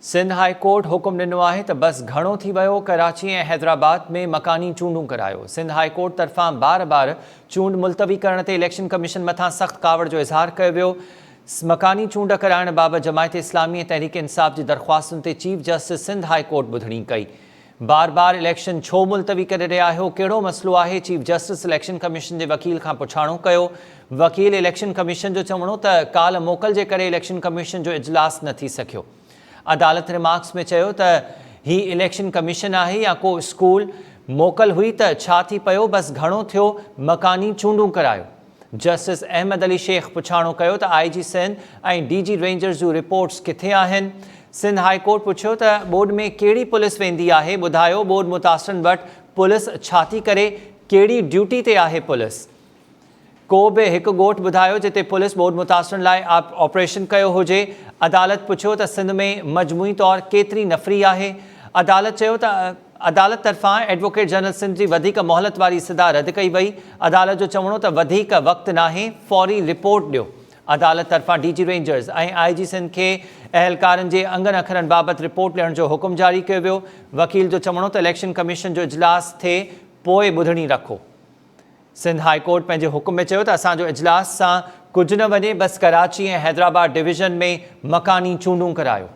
Sindh High court हुकुम ॾिनो आहे त बस घणो थी वियो कराची ऐं हैदराबाद में मकानी चूंडूं करायो। सिंध हाई कोर्ट तरफ़ां बार चूंड मुलतवी करण ते इलेक्शन कमीशन मथां सख़्त कावड़ जो इज़हार कयो वियो। मकानी चूंड कराइण बाबति जमायत इस्लामी ऐं तहरीक इंसाफ़ जी दरख़्वास्तुनि ते chief justice Sindh High Court ॿुधणी कई। बार इलेक्शन छो मुलतवी करे रहिया आहियो, कहिड़ो मसइलो आहे? चीफ जस्टिस इलेक्शन कमीशन जे वकील खां पुछाणो कयो। वकील इलेक्शन कमीशन जो चवणो त काल मोकल जे करे इलेक्शन कमीशन जो इजलास न थी सघियो। अदालत रिमार्क्स में चयो त ही इलेक्शन कमीशन आहे या को स्कूल? मोकल हुई त छा थी पियो? बस घणो थियो, मकानी चूंडूं करायो। जस्टिस अहमद अली शेख पुछाणो कयो त IG सिंध ऐं DG रेंजर्स जूं रिपोर्ट्स किथे आहिनि? सिंध हाई कोर्ट पुछियो त बोर्ड में कहिड़ी पुलिस वेंदी आहे? ॿुधायो बोर्ड मुतासिरनि वटि पुलिस छा थी करे, कहिड़ी ड्यूटी ते आहे पुलिस? को बि हिकु ॻोठ ॿुधायो जिते पुलिस बोर्ड मुतासिरनि लाइ ऑपरेशन कयो हुजे। अदालत पुछियो त सिंध में मजमूई तौरु केतिरी नफ़री आहे? अदालत चयो त अदालत तरफ़ां एडवोकेट जनरल सिंध जी वधीक मोहलत वारी सदा रद्द कई वई। अदालत जो चवणो त वधीक वक़्तु नाहे, फौरी रिपोर्ट ॾियो। अदालत तरफ़ां DG रेंजर्स ऐं IG सिंध खे अहलकारनि जे अंगनि अखरनि बाबति रिपोर्ट ॾियण जो हुकुम जारी कयो वियो। वकील जो चवणो त इलेक्शन कमीशन जो इजलास थिए पोइ ॿुधणी रखो। सिंध हाई कोर्ट पंहिंजे हुकुम में चयो त असांजो इजलास सां कुझु न वञे, बस कराची ऐं हैदराबाद डिवीज़न में मकानी चूंडूं करायो।